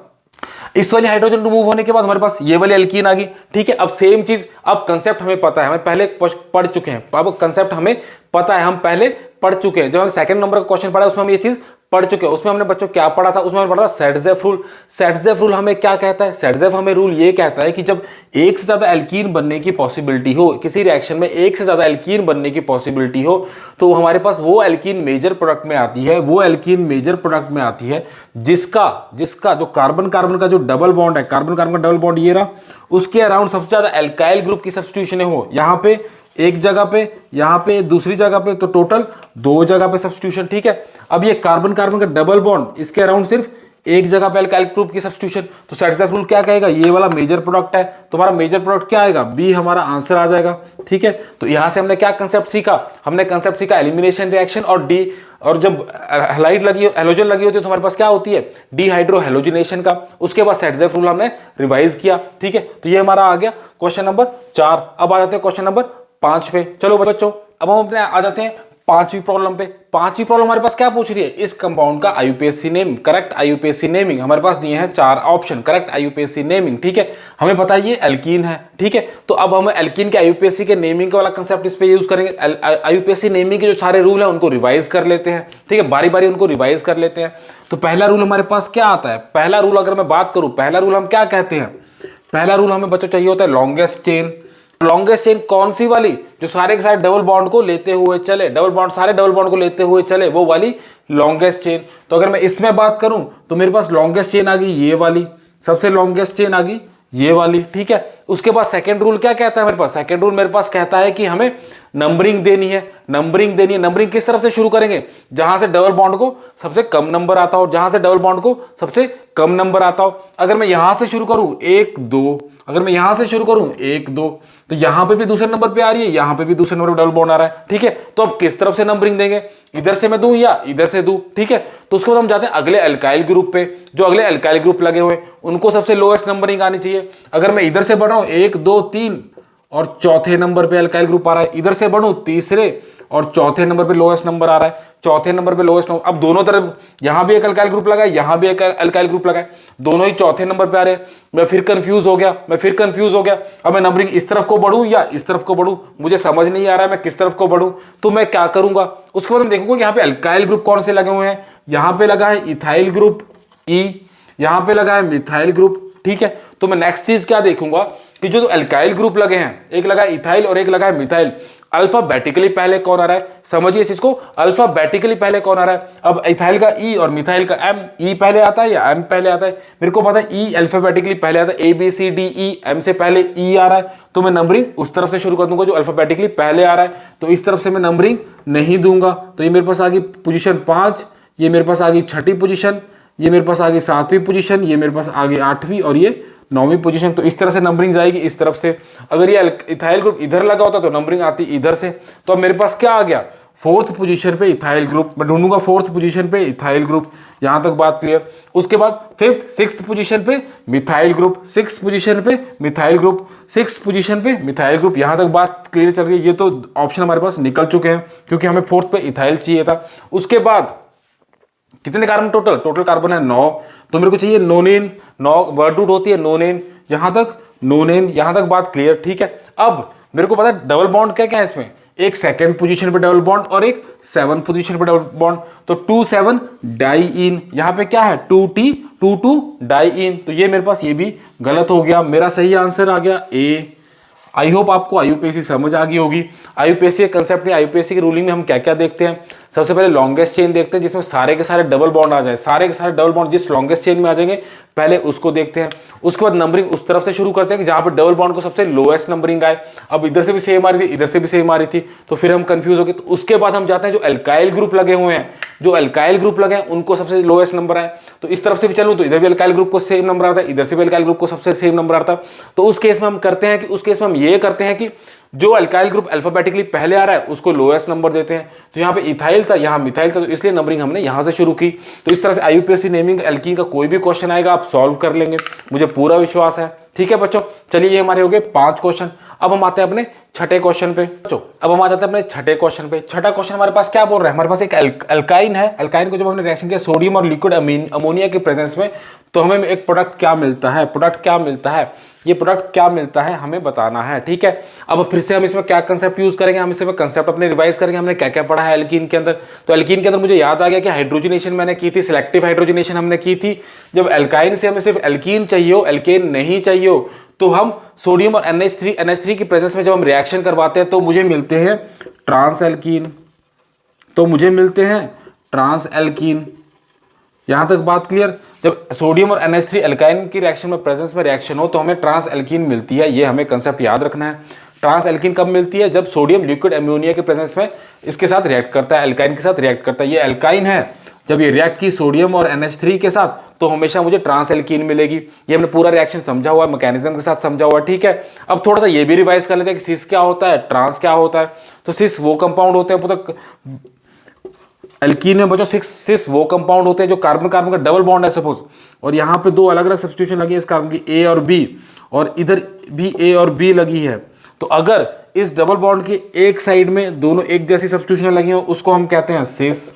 इस वाली हाइड्रोजन रिमूव होने के बाद हमारे पास ये वाली एल्कीन आ गई। ठीक है, अब सेम चीज, अब कंसेप्ट हमें पता है, हमें पहले पढ़ चुके हैं, अब कंसेप्ट हमें पता है, हम पहले पढ़ चुके हैं। जब हम सेकंड नंबर का क्वेश्चन पढ़ा उसमें हम ये चीज पढ़ चुके हैं। उसमें हमने बच्चों क्या पढ़ा था, उसमें हमने पढ़ा था सेटजेफ रूल। सेटजेफ रूल हमें क्या कहता है, सेटजेफ हमें रूल ये कहता है कि जब एक से ज्यादा एल्कीन बनने की पॉसिबिलिटी हो, किसी रिएक्शन में एक से ज्यादा एल्कीन बनने की पॉसिबिलिटी हो, तो हमारे पास वो एल्कीन मेजर प्रोडक्ट में आती है, वो एल्कीन मेजर प्रोडक्ट में आती है जिसका जो कार्बन कार्बन का जो डबल बॉन्ड है, कार्बन कार्बन का डबल बॉन्ड ये रहा, उसके अराउंड सबसे ज्यादा एल्काइल ग्रुप की सब्स्टिट्यूशन हो। यहाँ पे एक जगह पे, यहाँ पे दूसरी जगह पे, तो टोटल 2 जगह पे सब्स्टिट्यूशन। ठीक है, अब ये कार्बन कार्बन का डबल बॉन्ड, इसके अराउंड सिर्फ एक जगह पे अल्काइल ग्रुप की सब्स्टिट्यूशन। तो सेट्सफ रूल क्या कहेगा, ये वाला मेजर प्रोडक्ट है, तुम्हारा मेजर प्रोडक्ट क्या आएगा, बी हमारा आंसर आ जाएगा। ठीक है, तो यहां से हमने क्या कंसेप्ट सीखा, हमने कंसेप्ट सीखा एलिमिनेशन रिएक्शन और डी, और जब हैलाइड लगी, हैलोजन लगी होती है तो हमारे पास क्या होती है, डीहाइड्रो हैलोजिनेशन का। उसके बाद सेट्सफ रूल हमने रिवाइज किया। ठीक है, तो ये हमारा आ गया क्वेश्चन नंबर 4। अब आ जाते हैं क्वेश्चन नंबर 5 पे। चलो बच्चों, अब हम अपने आ जाते हैं 5वीं प्रॉब्लम पे। 5वीं प्रॉब्लम हमारे पास क्या पूछ रही है, इस कंपाउंड का IUPAC name, correct IUPAC naming. हमारे पास दिए हैं 4 ऑप्शन, करेक्ट आईयूपीएसी नेमिंग। ठीक है, हमें पता है ये एल्कीन है। ठीक है, तो अब हम एल्कीन के आईयूपीएसी के नेमिंग वाला कंसेप्ट इस पे यूज करेंगे। आईयूपीएसी नेमिंग के जो सारे रूल हैं उनको रिवाइज कर लेते हैं। ठीक है, बारी बारी उनको रिवाइज कर लेते हैं। तो पहला रूल हमारे पास क्या आता है, पहला रूल अगर मैं बात करूं, पहला रूल हम क्या कहते हैं, पहला रूल हमें बच्चों चाहिए होता है लॉन्गेस्ट चेन। लॉन्गेस्ट चेन कौन सी वाली, जो सारे के सारे डबल बॉन्ड को लेते हुए चले, डबल बॉन्ड सारे डबल बॉन्ड को लेते हुए चले, वो वाली लॉन्गेस्ट चेन। तो अगर मैं इसमें बात करूं तो मेरे पास लॉन्गेस्ट चेन आ गई ये वाली, सबसे लॉन्गेस्ट चेन आ गई ये वाली। ठीक है, उसके बाद सेकंड रूल क्या कहता है मेरे पास, सेकंड रूल मेरे पास कहता है कि हमें नंबरिंग देनी है, नंबरिंग देनी है। नंबरिंग किस तरफ से शुरू करेंगे, जहां से डबल बॉन्ड को सबसे कम नंबर आता हो, जहां से डबल बॉन्ड को सबसे कम नंबर आता हो। अगर मैं यहां से शुरू करूं 1 2, अगर मैं यहां से शुरू करूं 1 2, तो यहां पे भी दूसरे नंबर पे आ रही है, यहां पे भी दूसरे नंबर पे डबल बॉन्ड आ रहा है। ठीक है, तो अब किस तरफ से नंबरिंग देंगे, इधर से मैं दूं या इधर से दूं। ठीक है, तो उसके बाद हम जाते हैं अगले अल्काइल ग्रुप पे, जो अगले अल्काइल ग्रुप लगे हुए उनको सबसे लोएस्ट नंबरिंग आनी चाहिए। अगर मैं इधर से बढ़ रहा हूं 1 2 3 और चौथे नंबर पे अल्काइल ग्रुप आ रहा है, इधर से बढ़ूं तीसरे और चौथे नंबर पे लोएस्ट नंबर आ रहा है, चौथे नंबर पे लोएस्ट नंबर। अब दोनों तरफ यहां भी एक अल्काइल ग्रुप लगा है, यहां भी एक अल्काइल ग्रुप लगा है, दोनों ही चौथे नंबर पे आ रहे हैं। मैं फिर कंफ्यूज हो गया, अब मैं नंबरिंग इस तरफ को बढ़ूं या इस तरफ को बढ़ूं, मुझे समझ नहीं आ रहा है मैं किस तरफ को बढ़ूं, तो मैं क्या करूंगा। उसके बाद हम देखूंगा यहाँ पे अल्काइल ग्रुप कौन से लगे हुए हैं, यहां पे लगा है इथाइल ग्रुप ई, यहां पे लगा है मिथाइल ग्रुप। ठीक है, तो मैं नेक्स्ट चीज क्या देखूंगा कि जो अल्काइल ग्रुप लगे हैं, एक लगा है इथाइल और एक लगा है मिथाइल, अल्फाबेटिकली पहले कौन आ रहा है, समझिए इस चीज को, अल्फाबेटिकली पहले कौन आ रहा है। अब इथाइल का ई और मिथाइल का एम, ई पहले आता है या एम पहले आता है, मेरे को पता है ई अल्फाबेटिकली पहले आता है, A B C D E, M से पहले ई आ रहा है, तो मैं नंबरिंग उस तरफ से शुरू कर दूंगा जो अल्फाबेटिकली पहले आ रहा है। तो इस तरफ से मैं नंबरिंग नहीं दूंगा। तो ये मेरे पास आ गई पोजीशन 5, ये मेरे पास आ गई 6ठी पोजीशन, ये मेरे पास आ गई 7वीं पोजीशन, ये मेरे पास आ गई 8वीं और ये 9वीं पोजीशन। तो इस तरह से नंबरिंग जाएगी इस तरफ से। अगर ये इथाइल ग्रुप इधर लगा होता तो नंबरिंग आती इधर से। तो अब मेरे पास क्या आ गया, 4th पोजीशन पे इथाइल ग्रुप, मैं ढूंढूंगा 4th पोजीशन पे इथाइल ग्रुप। यहां तक बात क्लियर। उसके बाद 5th 6th पोजीशन पे मिथाइल ग्रुप, 6th पोजीशन पे मिथाइल ग्रुप, 6th पोजीशन पे मिथाइल ग्रुप। यहां तक बात क्लियर चल रही है। ये तो ऑप्शन हमारे पास निकल चुके हैं क्योंकि हमें 4th पे इथाइल चाहिए था। उसके बाद कितने कार्बन टोटल कार्बन है 9, तो मेरे को चाहिए नोनेन, 9 वर्ड रूट होती है नोनेन, यहां तक नोनेन, यहां तक बात क्लियर। ठीक है, अब मेरे को पता है डबल बॉन्ड क्या क्या है इसमें, एक 2nd पोजीशन पे डबल बॉन्ड और एक 7th पोजीशन पे डबल बॉन्ड। तो 2,7 डाइइन, यहां पे क्या है 2T 2,2 डाइइन। तो ये मेरे पास ये भी गलत हो गया, मेरा सही आंसर आ गया ए। आई होप आपको आईयूपीएसी समझ आ गई होगी। आईयूपीएसी के कंसेप्ट में, आईयूपीएसी की रूलिंग में हम क्या क्या देखते हैं, सबसे पहले लॉन्गेस्ट चेन देखते हैं जिसमें सारे के सारे डबल बॉन्ड आ जाए, सारे के सारे डबल बॉन्ड जिस लॉन्गेस्ट चेन में आ जाएंगे पहले उसको देखते हैं। उसके बाद नंबरिंग उस तरफ से शुरू करते हैं कि जहां पर डबल बॉन्ड को सबसे लोएस्ट नंबरिंग आए। अब इधर से भी सेम आ रही थी, इधर से भी सेम आ रही थी, तो फिर हम कंफ्यूज हो गए। तो उसके बाद हम जाते हैं जो अल्काइल ग्रुप लगे हुए हैं, जो अल्काइल ग्रुप लगे हैं उनको सबसे लोएस्ट नंबर आए। तो इस तरफ से भी चलूँ तो इधर भी अल्काइल ग्रुप को सेम नंबर आता है, इधर से भी अल्काइल ग्रुप को सबसे सेम नंबर आता है। तो उस केस में हम करते हैं कि उस केस में हम ये करते हैं कि जो अल्काइल ग्रुप अल्फाबेटिकली पहले आ रहा है उसको लोएस्ट नंबर देते हैं। तो यहाँ पे इथाइल था, यहाँ मिथाइल था, तो इसलिए नंबरिंग हमने यहाँ से शुरू की। तो इस तरह से आईयूपीएसी नेमिंग एल्कीन का कोई भी क्वेश्चन आएगा आप सॉल्व कर लेंगे, मुझे पूरा विश्वास है। ठीक है बच्चों, चलिए ये हमारे हो गए 5 क्वेश्चन। अब हम आते हैं अपने छठे क्वेश्चन पे। बच्चों अब हम आ जाते हैं अपने छठे क्वेश्चन पे। छठा क्वेश्चन हमारे पास क्या बोल रहा है, हमारे पास एक अल्काइन है। अल्काइन को जब हमने रिएक्शन किया सोडियम और लिक्विड अमोनिया के प्रेजेंस में, तो हमें एक प्रोडक्ट क्या मिलता है, प्रोडक्ट क्या मिलता है, ये प्रोडक्ट क्या मिलता है हमें बताना है। ठीक है, अब फिर से हम इसमें क्या कंसेप्ट यूज करेंगे, हम इसमें कंसेप्ट अपने रिवाइज करेंगे। हमने क्या क्या पढ़ा है एल्कीन के अंदर। तो एल्कीन के अंदर मुझे याद आ गया कि हाइड्रोजनेशन मैंने की थी, सिलेक्टिव हाइड्रोजनेशन हमने की थी। जब एल्काइन से हमें सिर्फ एल्कीन चाहिए हो, एल्केन नहीं चाहिए हो, तो हम सोडियम और NH3 की प्रेजेंस में जब हम रिएक्शन करवाते हैं तो मुझे मिलते हैं ट्रांस एल्कीन, तो मुझे मिलते हैं ट्रांस एल्कीन। यहां तक बात क्लियर। जब सोडियम और NH3 एल्काइन की रिएक्शन में प्रेजेंस में रिएक्शन हो तो हमें ट्रांस एल्कीन मिलती है, ये हमें कंसेप्ट याद रखना है। ट्रांस एल्कीन कब मिलती है? जब सोडियम लिक्विड अमोनिया के प्रेजेंस में इसके साथ रिएक्ट करता है, एल्काइन के साथ रिएक्ट करता है। ये एल्काइन है, जब ये रिएक्ट की सोडियम और NH3 के साथ तो हमेशा मुझे ट्रांस एल्कीन मिलेगी। ये हमने पूरा रिएक्शन समझा हुआ है, मैकेनिज्म के साथ समझा हुआ है, ठीक है। अब थोड़ा सा ये भी रिवाइज कर लेते हैं कि सिस क्या होता है, ट्रांस क्या होता है। तो सिस वो कंपाउंड होते हैं, पूरा एल्कीन में बच्चों सिस वो कंपाउंड होते हैं जो कार्बन कार्बन का डबल बॉन्ड है सपोज, और यहाँ पे दो अलग अलग सब्स्टिट्यूशन लगी है इस कार्बन की, A और B, और इधर भी A और B लगी है। तो अगर इस डबल बॉन्ड की एक साइड में दोनों एक जैसी सब्स्टिट्यूशन लगी हो उसको हम कहते हैं सिस,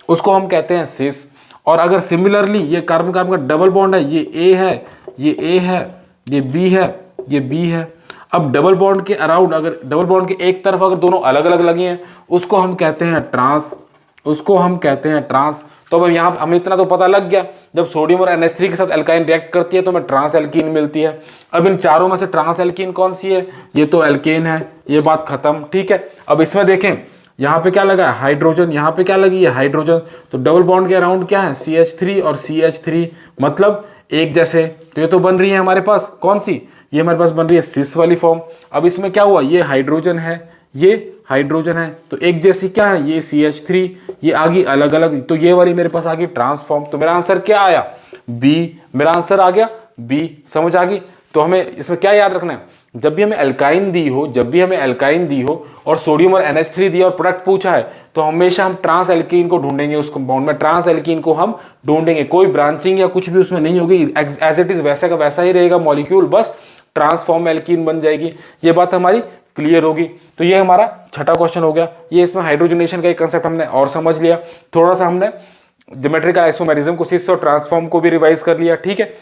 उसको हम कहते हैं सिस। और अगर सिमिलरली ये कार्बन कार्बन का डबल बॉन्ड है, ये A है, ये A है, ये B है, ये B है। अब डबल बॉन्ड के अराउंड अगर डबल बॉन्ड के एक तरफ अगर दोनों अलग अलग लगी हैं उसको हम कहते हैं ट्रांस, उसको हम कहते हैं ट्रांस। तो अब यहाँ हमें इतना तो पता लग गया, जब सोडियम और NH3 के साथ एल्काइन रिएक्ट करती है तो हमें ट्रांस एल्कीन मिलती है। अब इन चारों में से ट्रांस एल्कीन कौन सी है? ये तो एल्केन है, ये बात खत्म, ठीक है। अब इसमें देखें यहाँ पे क्या लगा है? हाइड्रोजन। यहाँ पे क्या लगी है? हाइड्रोजन। तो डबल बॉन्ड के अराउंड क्या है? CH3 और CH3, मतलब एक जैसे। तो ये तो बन रही है हमारे पास कौन सी? ये हमारे पास बन रही है सिस वाली फॉर्म। अब इसमें क्या हुआ? ये हाइड्रोजन है, ये हाइड्रोजन है, तो एक जैसी क्या है? ये CH3, ये आगे अलग अलग, तो ये वाली मेरे पास आ गई ट्रांसफॉर्म। तो मेरा आंसर क्या आया? B। मेरा आंसर आ गया B। समझ आ गई? तो हमें इसमें क्या याद रखना है? जब भी हमें एल्काइन दी हो, जब भी हमें एल्काइन दी हो और सोडियम और NH3 दिया और प्रोडक्ट पूछा है तो हमेशा हम ट्रांस एल्कीन को ढूंढेंगे, उस कंपाउंड में ट्रांस एल्कीन को हम ढूंढेंगे। कोई ब्रांचिंग या कुछ भी उसमें नहीं होगी, एज इट इज वैसा का वैसा ही रहेगा मॉलिक्यूल, बस ट्रांसफॉर्म एल्कीन बन जाएगी। ये बात हमारी क्लियर होगी। तो ये हमारा छठा क्वेश्चन हो गया। ये इसमें हाइड्रोजनेशन का एक कंसेप्ट हमने और समझ लिया, थोड़ा सा हमने ज्योमेट्रिकल आइसोमेरिज्म को, सिस और ट्रांसफॉर्म को भी रिवाइज कर लिया, ठीक है।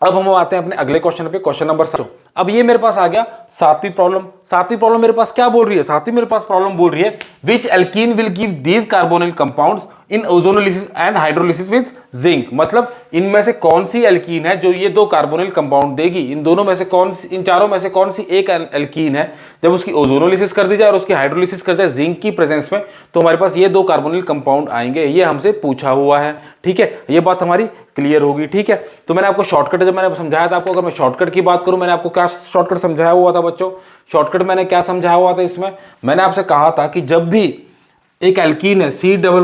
अब हम आते हैं अपने अगले क्वेश्चन पे, क्वेश्चन नंबर 7। अब ये मेरे पास आ गया सातवीं प्रॉब्लम। सातवीं प्रॉब्लम मेरे पास क्या बोल रही है? सातवीं मेरे पास प्रॉब्लम बोल रही है which alkene will give these carbonyl compounds in ozonolysis and hydrolysis with zinc. मतलब इनमें से कौन सी एल्कीन है जो ये दो कार्बोनिल कंपाउंड देगी? इन दोनों में से कौन सी, इन चारों में से कौन सी एक एल्कीन है जब उसकी ओजोनोलिसिस कर दी जाए और उसकी हाइड्रोलिसिस कर जाए जिंक की प्रेजेंस में, तो हमारे पास ये दो कार्बोनिल कंपाउंड आएंगे। ये हमसे पूछा हुआ है, ठीक है। ये बात हमारी क्लियर होगी, ठीक है। तो मैंने आपको शॉर्टकट, जब मैंने समझाया था आपको, अगर मैं शॉर्टकट की बात करूं, मैंने आपको क्या शॉर्टकट समझाया हुआ था बच्चों? शॉर्टकट मैंने क्या समझाया हुआ था इसमें? मैंने आपसे कहा था कि जब भी एक एल्कीन है C डबल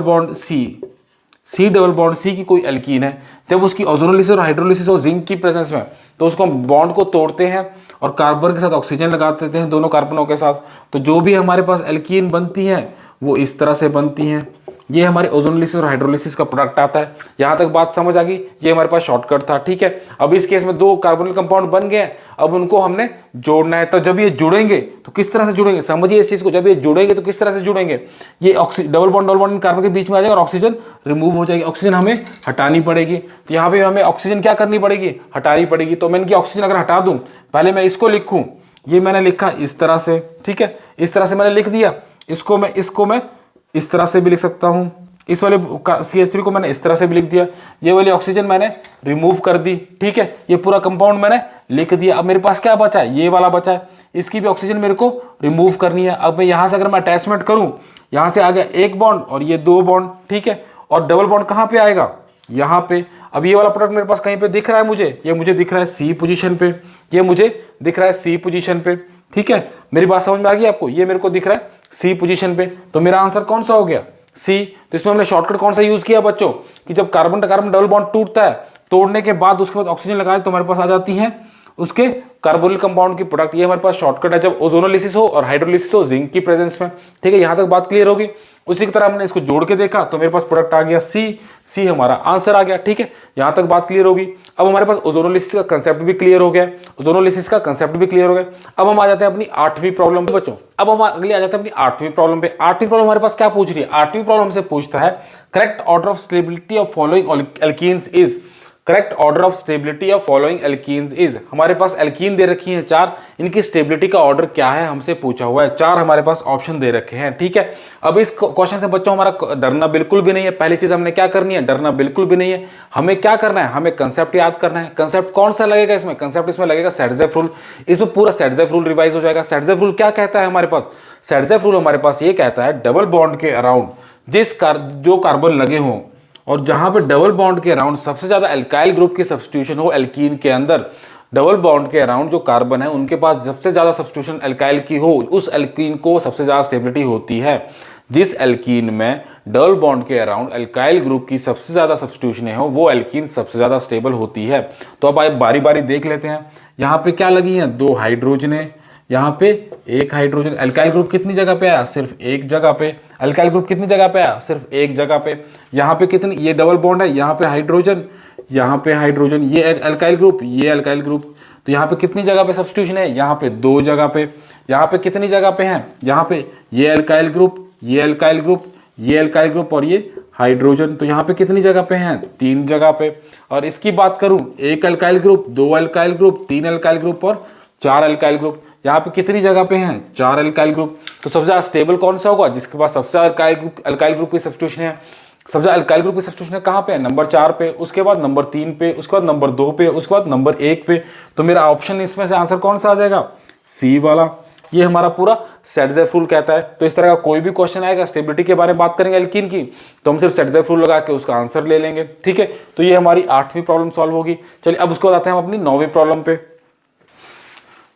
बॉन्ड C की कोई एल्कीन है, जब उसकी ओजोनोलिसिस और हाइड्रोलिसिस हो जिंक की प्रेजेंस में, तो उसको बॉन्ड को तोड़ते हैं और कार्बन के साथ ऑक्सीजन लगा देते हैं, दोनों कार्बनों के साथ। तो जो भी हमारे पास एल्कीन बनती है वो इस तरह से बनती हैं। ये हमारे ओजोनोलिसिस और हाइड्रोलिसिस का प्रोडक्ट आता है। यहाँ तक बात समझ आ गई? ये हमारे पास शॉर्टकट था, ठीक है। अब इस केस में दो कार्बोनिल कंपाउंड बन गए, अब उनको हमने जोड़ना है। तो जब ये जुड़ेंगे तो किस तरह से जुड़ेंगे? समझिए इस चीज को, जब ये जुड़ेंगे तो किस तरह से जुड़ेंगे? ये डबल बॉन्ड कार्बन के बीच में आ जाएगा और ऑक्सीजन रिमूव हो जाएगी, ऑक्सीजन हमें हटानी पड़ेगी। तो यहाँ पे हमें ऑक्सीजन क्या करनी पड़ेगी? हटानी पड़ेगी। तो मैं इनकी ऑक्सीजन अगर हटा दूं, पहले मैं इसको लिखूं, ये मैंने लिखा इस तरह से, ठीक है, इस तरह से मैंने लिख दिया। इसको मैं इस तरह से भी लिख सकता हूं। इस वाले CH3 को मैंने इस तरह से भी लिख दिया। ये वाली ऑक्सीजन मैंने रिमूव कर दी, ठीक है। ये पूरा कंपाउंड मैंने लिख दिया। अब मेरे पास क्या बचा है? ये वाला बचा है, इसकी भी ऑक्सीजन मेरे को रिमूव करनी है। अब मैं यहाँ से अगर मैं अटैचमेंट करूँ, यहाँ से आ गया एक बॉन्ड और ये दो बॉन्ड, ठीक है। और डबल बॉन्ड कहाँ पे आएगा? यहाँ पे। अब ये वाला प्रोडक्ट मेरे पास कहीं पे दिख रहा है मुझे? ये मुझे दिख रहा है C पोजीशन पे, ये मुझे दिख रहा है C पोजीशन पे, ठीक है। मेरी बात समझ में आ गई आपको? ये मेरे को दिख रहा है C पोजीशन पे। तो मेरा आंसर कौन सा हो गया? C। तो इसमें हमने शॉर्टकट कौन सा यूज किया बच्चों? कि जब कार्बन कार्बन डबल बॉन्ड टूटता है, तोड़ने के बाद उसके बाद ऑक्सीजन लगाए तो हमारे पास आ जाती है उसके कार्बोनिल कंपाउंड की प्रोडक्ट। ये हमारे पास शॉर्टकट है जब ओजोनोलिसिस हो और हाइड्रोलिसिस हो जिंक की प्रेजेंस में, ठीक है। यहाँ तक बात क्लियर होगी। उसी की तरह हमने इसको जोड़ के देखा तो मेरे पास प्रोडक्ट आ गया C हमारा आंसर आ गया, ठीक है। यहाँ तक बात क्लियर होगी। अब हमारे पास ओजोनोलिसिस का कंसेप्ट भी क्लियर हो गया, ओजोनोलिसिस का कंसेप्ट भी क्लियर हो गया। अब हम आ जाते हैं अपनी 8वीं प्रॉब्लम पे बच्चों। अब हम अगले आ जाते हैं अपनी 8वीं प्रॉब्लम पे। 8वीं प्रॉब्लम हमारे पास क्या पूछ रही है? 8वीं प्रॉब्लम हमसे पूछता है correct order of stability of following alkenes is. Correct order of stability of following alkenes is. हमारे पास एल्कीन दे रखी है 4, इनकी स्टेबिलिटी का ऑर्डर क्या है हमसे पूछा हुआ है। 4 हमारे पास ऑप्शन दे रखे हैं, ठीक है। अब इस क्वेश्चन से बच्चों हमारा डरना बिल्कुल भी नहीं है। पहली चीज हमने क्या करनी है? डरना बिल्कुल भी नहीं है। हमें क्या करना है? हमें कंसेप्ट याद करना है। कंसेप्ट कौन सा लगेगा इसमें? कंसेप्ट इसमें लगेगा सेटजेफ रूल। इसमें पूरा सेटजेफ रूल रिवाइज हो जाएगा। सेटजेफ रूल क्या कहता है हमारे पास? सेटजेफ रूल हमारे पास ये कहता है डबल बॉन्ड के अराउंड जो कार्बन लगे हों और जहां पे डबल बॉन्ड के अराउंड सबसे ज्यादा एल्काइल ग्रुप की सब्स्टिट्यूशन हो एल्कीन के अंदर, डबल बॉन्ड के अराउंड जो कार्बन है उनके पास सबसे ज़्यादा सब्स्टिट्यूशन एल्काइल की हो, उस एल्कीन को सबसे ज़्यादा स्टेबिलिटी होती है। जिस एल्कीन में डबल बॉन्ड के अराउंड एल्काइल ग्रुप की सबसे ज़्यादा सब्स्टिट्यूशन हो वो एल्कीन सबसे ज़्यादा स्टेबल होती है। तो अब आप बारी बारी देख लेते हैं। यहाँ पे क्या लगी हैं, 2 हाइड्रोजन है, यहाँ पे 1 हाइड्रोजन। एल्काइल ग्रुप कितनी जगह पे आया, सिर्फ एक जगह पे। एल्काइल ग्रुप कितनी जगह पे आया, सिर्फ एक जगह पे। यहाँ पे कितनी, ये डबल बॉन्ड है, यहाँ पे हाइड्रोजन, यहाँ पे हाइड्रोजन, ये एल्काइल ग्रुप, ये एल्काइल ग्रुप। तो यहाँ पे कितनी जगह पे सब्स्टिट्यूशन है, यहाँ पे 2 जगह पे। यहाँ पे कितनी जगह पे है, यहाँ पे ये एल्काइल ग्रुप, ये एल्काइल ग्रुप, ये एल्काइल ग्रुप और ये हाइड्रोजन। तो यहाँ पे कितनी जगह पे हैं, 3 जगह पे। और इसकी बात करूँ, 1 alkyl group, 2 alkyl group, 3 alkyl group और 4 एल्काइल ग्रुप। यहाँ पे कितनी जगह पे हैं, 4 एल्काइल ग्रुप। तो सबसे ज़्यादा स्टेबल कौन सा होगा, जिसके पास सबसे ज़्यादा एल्काइल ग्रुप की सब्स्टिट्यूशन है। सबसे ज़्यादा एल्काइल ग्रुप की सब्स्टिट्यूशन कहाँ पे है, नंबर 4 पे, उसके बाद नंबर 3 पे, उसके बाद नंबर 2 पे, उसके बाद नंबर 1 पे। तो मेरा ऑप्शन इसमें से आंसर कौन सा आ जाएगा, सी वाला। ये हमारा पूरा सेटजेफ रूल कहता है। तो इस तरह का कोई भी क्वेश्चन आएगा स्टेबिलिटी के बारे में बात करेंगे एल्कीन की, तो हम सिर्फ सेटजेफ रूल लगा के उसका आंसर ले लेंगे। ठीक है, तो ये हमारी 8वीं प्रॉब्लम सॉल्व होगी। चलिए अब उसको बताते हैं हम अपनी 9वीं प्रॉब्लम पे।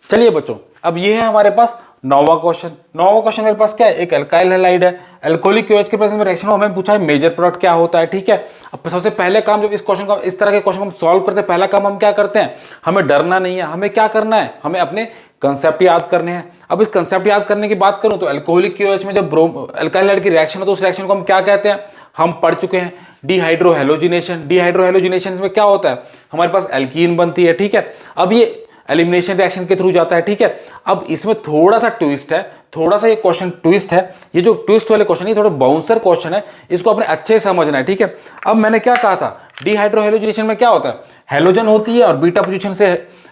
चलिए बच्चों, अब ये है हमारे पास 9वां क्वेश्चन। 9वां क्वेश्चन मेरे पास क्या है, एक एल्काइल हैलाइड है, एल्कोहलिक OH के प्रेजेंस में रिएक्शन हमें पूछा है मेजर प्रोडक्ट क्या होता है। ठीक है, अब सबसे पहले काम जब इस क्वेश्चन का, इस तरह के क्वेश्चन को हम सॉल्व करते हैं, पहला काम हम क्या करते हैं, हमें डरना नहीं है। हमें क्या करना है, हमें अपने कंसेप्ट याद करने हैं। अब इस कंसेप्ट याद करने की बात करूं तो एल्कोहलिक OH में जब एल्काइल हैलाइड की रिएक्शन हो तो उस रिएक्शन को हम क्या कहते हैं, हम पढ़ चुके हैं, डिहाइड्रोहैलोजिनेशन। डिहाइड्रोहैलोजिनेशन में क्या होता है, हमारे पास एल्कीन बनती है। ठीक है, अब ये एलिमिनेशन रिएक्शन के थ्रू जाता है। ठीक है, अब इसमें थोड़ा सा ट्विस्ट है, थोड़ा सा ये क्वेश्चन ट्विस्ट है। ये जो ट्विस्ट वाले क्वेश्चन है थोड़ा बाउंसर क्वेश्चन है, इसको अपने अच्छे से समझना है। ठीक है, अब मैंने क्या कहा था, डिहाइड्रोहैलोजिनेशन में क्या होता है, हैलोजन होती है और बीटा पोजीशन से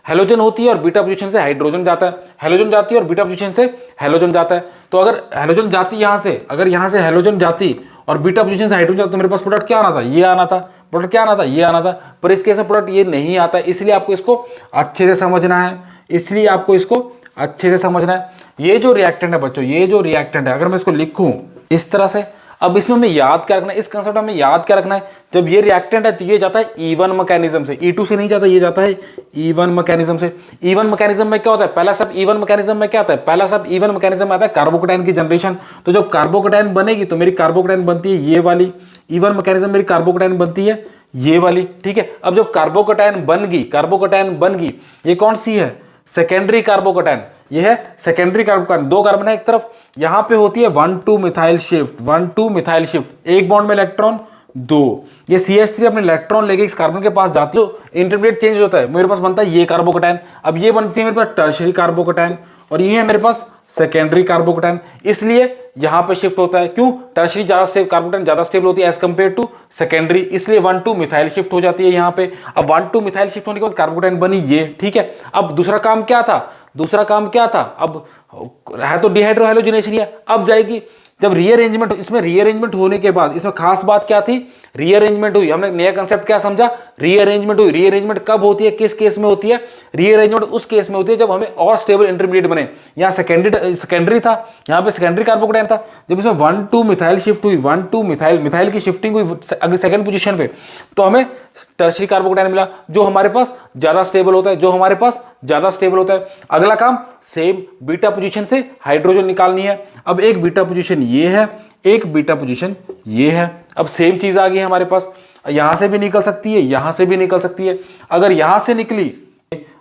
हैलोजन होती है और बीटा पोजीशन से हाइड्रोजन जाता है, हैलोजन जाती है और बीटा पोजीशन से हैलोजन जाता है। तो अगर हैलोजन जाती यहाँ से, अगर यहाँ से हैलोजन जाती और बीटा पोजीशन से हाइड्रोजन जाता तो मेरे पास प्रोडक्ट क्या आना था, ये आना था। प्रोडक्ट क्या आना था, ये आना था। पर इस केस में प्रोडक्ट ये नहीं आता है, इसलिए आपको इसको अच्छे से समझना है, इसलिए आपको इसको अच्छे से समझना है। ये जो रिएक्टेंट है बच्चों, ये जो रिएक्टेंट है, अगर मैं इसको लिखूं इस तरह से, अब इसमें हमें याद क्या रखना है, इस कंसेप्ट में याद क्या रखना है, जब ये रिएक्टेंट है तो ये जाता है E1 मैकेनिज्म से, E2 से नहीं जाता, ये जाता है E1 मैकेनिज्म से। E1 मैकेनिज्म में क्या होता है, पहला स्टेप E1 मैकेनिज्म में क्या आता है, पहला स्टेप E1 मैकेनिज्म में आता है कार्बोकेटाइन की जनरेशन। तो जब कार्बोकेटाइन बनेगी तो मेरी कार्बोकेटाइन बनती है ये वाली, E1 मैकेनिज्म मेरी कार्बोकेटाइन बनती है ये वाली। ठीक है, अब जब कार्बोकेटाइन बन गई, कार्बोकेटाइन बन गई, ये कौन सी है, सेकेंडरी कार्बोकेटाइन। ये है सेकेंडरी कार्बोकेटाइन, 2 कार्बन है एक तरफ, यहां पे होती है 1,2 मिथाइल शिफ्ट, 1,2 मिथाइल शिफ्ट, एक बॉन्ड में इलेक्ट्रॉन 2। ये CH3 अपने इलेक्ट्रॉन लेके इस कार्बन के पास जाती है, तो इंटरमीडिएट चेंज होता है, मेरे पास बनता है ये कार्बोकेटाइन। अब ये बनती है मेरे पास टर्शियरी कार्बोकेटाइन और ये है मेरे पास सेकेंडरी कार्बोकेटाइन, इसलिए यहां पे शिफ्ट होता है। क्यों, टर्शियरी ज्यादा स्टेबल, कार्बोकेटाइन ज्यादा स्टेबल होती है एज कंपेयर टू सेकेंडरी, इसलिए 1,2 मिथाइल शिफ्ट हो जाती है यहां पे। अब 1,2 मिथाइल शिफ्ट होने के बाद कार्बोकेटाइन बनी ये। ठीक है, अब दूसरा काम क्या था, दूसरा काम क्या था, अब है तो डिहाइड्रोहैलोजिनेशन ही है। अब जाएगी जब रीअरेंजमेंट, इसमें रीअरेंजमेंट होने के बाद इसमें खास बात क्या थी, रीअरेंजमेंट हुई। हमने नया कंसेप्ट क्या समझा, रीअरेंजमेंट हुई। रीअरेंजमेंट कब होती है, किस केस में होती है, रीअरेंजमेंट उस केस में होती है जब हमें और स्टेबल इंटरमीडिएट बने। यहाँ सेकेंडरी था, यहाँ पे सेकेंडरी कार्बोकेटाइन था, जब इसमें 1,2 मिथाइल शिफ्ट हुई, 1,2 मिथाइल की शिफ्टिंग हुई अगली सेकंड पोजीशन पे, तो हमें टर्शियरी कार्बोकेटाइन मिला जो हमारे पास ज्यादा स्टेबल होता है, जो हमारे पास ज्यादा स्टेबल होता है। अगला काम सेम बीटा पोजीशन से हाइड्रोजन निकालनी है। अब एक बीटा पोजीशन ये है, एक बीटा पोजीशन ये है। अब सेम चीज आ गई है हमारे पास, यहां से भी निकल सकती है, यहां से भी निकल सकती है। अगर यहां से निकली,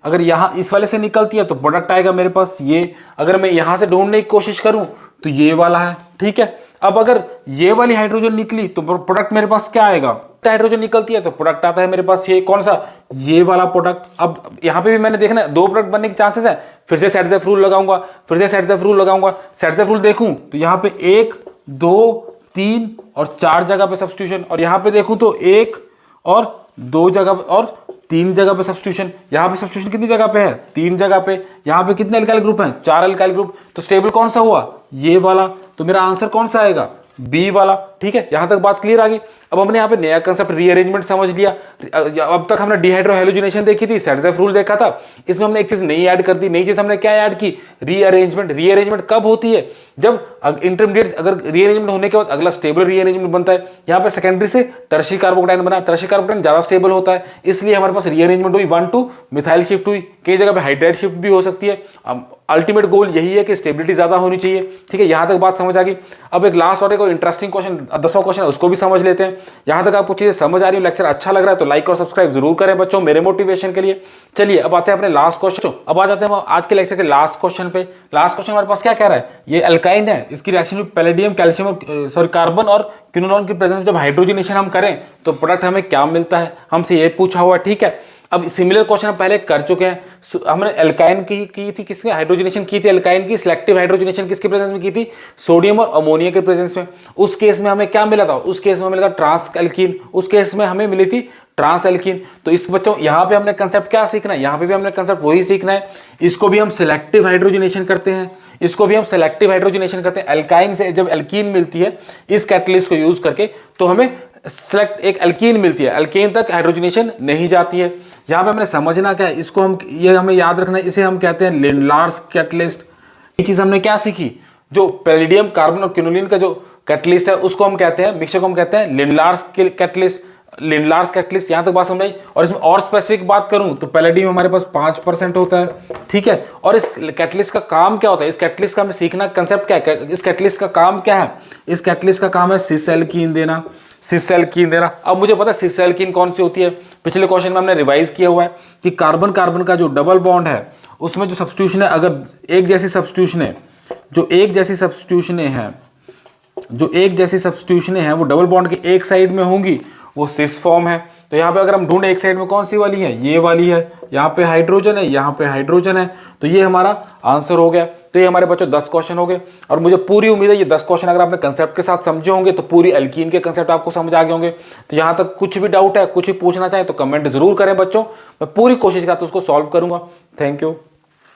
अगर यहां इस वाले से निकलती है तो प्रोडक्ट आएगा मेरे पास ये। अगर मैं यहां से ढूंढने की कोशिश करूं तो ये वाला है। ठीक है, अब अगर ये वाली हाइड्रोजन निकली तो प्रोडक्ट मेरे पास क्या आएगा, हाइड्रोजन निकलती है तो प्रोडक्ट आता है मेरे पास ये कौन सा, ये वाला प्रोडक्ट। अब यहां पे भी मैंने देखना है 2 प्रोडक्ट बनने के चांसेस है, फिर से सेटजेफ रूल लगाऊंगा, फिर से सेटजेफ रूल लगाऊंगा। सेटजेफ रूल देखूं तो यहां पे 1 2 3 और 4 जगह पे सब्स्टिट्यूशन, और यहां पे देखूं तो 1 और 2 जगह और 3 जगह पे सब्स्टिट्यूशन। यहां पे सब्स्टिट्यूशन कितनी जगह पे है, 3 जगह पे। यहां पे कितने एल्काइल ग्रुप हैं, 4 एल्काइल ग्रुप। तो स्टेबल कौन सा हुआ, ये वाला। तो मेरा आंसर कौन सा आएगा, बी वाला। ठीक है, यहां तक बात क्लियर आ गई। अब हमने यहाँ पे नया कंसेप्ट रीअरेंजमेंट समझ लिया। अब तक हमने डिहाइड्रो हैलोजिनेशन देखी थी, सेट्जेफ रूल देखा था, इसमें हमने एक चीज नई ऐड कर दी। नई चीज हमने क्या ऐड की? रीअरेंजमेंट। रीअरेंजमेंट कब होती है? जब इंटरमीडिएट अगर रीअरेंजमेंट होने के बाद अगला स्टेबल रीअरेंजमेंट बनता है। यहाँ पे सेकेंडरी से टर्शियरी कार्बोकैटायन बना, टर्शियरी कार्बोकैटायन ज्यादा स्टेबल होता है, इसलिए हमारे पास रीअरेंजमेंट हुई, 1 to मिथाइल शिफ्ट हुई। कई जगह पे हाइड्राइड शिफ्ट भी हो सकती है। अल्टीमेट गोल यही है कि स्टेबिलिटी ज्यादा होनी चाहिए। ठीक है, यहां तक बात समझ आ गई। अब एक लास्ट और एक इंटरेस्टिंग क्वेश्चन, 10वां क्वेश्चन, उसको भी समझ लेते हैं। यहां तक आपको चीजें समझ आ रही है, लेक्चर अच्छा लग रहा है तो लाइक और सब्सक्राइब जरूर करें बच्चों, मेरे मोटिवेशन के लिए। चलिए अब आते हैं अपने लास्ट क्वेश्चन। अब आ जाते हैं आज के लेक्चर के लास्ट क्वेश्चन पे। लास्ट क्वेश्चन हमारे पास क्या कह रहा है? ये अल्काइन है, इसकी रिएक्शन में पैलेडियम, कैल्शियम और सॉरी कार्बन और क्विनोलोन की प्रेजेंस में जब हाइड्रोजनेशन हम करें तो प्रोडक्ट हमें क्या मिलता है, हमसे ये पूछा हुआ है। ठीक है, अब सिमिलर क्वेश्चन हम पहले कर चुके हैं। हमने एल्काइन की थी, किसके हाइड्रोजनेशन की थी? एल्काइन की सिलेक्टिव हाइड्रोजनेशन किसके प्रेजेंस में की थी? सोडियम और अमोनिया के प्रेजेंस में। उस केस में हमें क्या मिला था? उस केस में मिला था ट्रांस एल्कीन। उस केस में हमें मिली थी ट्रांस एल्कीन। तो इस बच्चों यहाँ पे हमने कंसेप्ट क्या सीखना है? यहाँ पे भी हमने कंसेप्ट वही सीखना है। इसको भी हम सिलेक्टिव हाइड्रोजनेशन करते हैं, इसको भी हम सिलेक्टिव हाइड्रोजनेशन करते हैं। एल्काइन से जब एल्कीन मिलती है इस कैटलिस्ट को यूज करके तो हमें सेलेक्ट एक एल्कीन मिलती है, एल्केन तक हाइड्रोजनेशन नहीं जाती है। यहाँ पे हमने समझना क्या है, इसको हम ये हमें याद रखना है, इसे हम कहते हैं लिंडलार्स कैटलिस्ट। ये चीज हमने क्या सीखी? जो पैलेडियम, कार्बन और क्विनोलिन का जो कैटलिस्ट है उसको हम कहते हैं, मिक्सचर को हम कहते हैं लिंडलार्स कैटलिस्ट। लिंडलार्स कैटलिस्ट, यहां तक बात समझ आई। और इसमें और स्पेसिफिक बात करूं तो पैलेडियम हमारे पास 5% होता है। ठीक है, और इस कैटलिस्ट का काम क्या होता है? इस कैटलिस्ट का हमें सीखना कंसेप्ट क्या है? इस कैटलिस्ट का काम क्या है? इस कैटलिस्ट का काम है सिस एल्कीन देना, सिस एल्कीन देना। अब मुझे पता है सिस एल्कीन कौन सी होती है, पिछले क्वेश्चन में हमने रिवाइज किया हुआ है कि कार्बन कार्बन का जो डबल बॉन्ड है उसमें जो सब्स्टिट्यूशन है, अगर एक जैसी सब्स्टिट्यूशन है, जो एक जैसी सब्स्टिट्यूशन है, जो एक जैसी सब्स्टिट्यूशन है वो डबल बॉन्ड के एक साइड में होंगी, वो सिस फॉर्म है। तो यहाँ पे अगर हम ढूंढे एक साइड में कौन सी वाली है, ये वाली है, यहाँ पे हाइड्रोजन है, यहाँ पे हाइड्रोजन है, तो ये हमारा आंसर हो गया। तो ये हमारे बच्चों 10 क्वेश्चन हो गए और मुझे पूरी उम्मीद है ये 10 क्वेश्चन अगर आपने कंसेप्ट के साथ समझे होंगे तो पूरी एल्कीन के कंसेप्ट आपको समझ आ गए होंगे। तो यहाँ तक कुछ भी डाउट है, कुछ भी पूछना चाहे तो कमेंट जरूर करें बच्चों, मैं पूरी कोशिश करता हूँ उसको सॉल्व करूंगा। Thank you.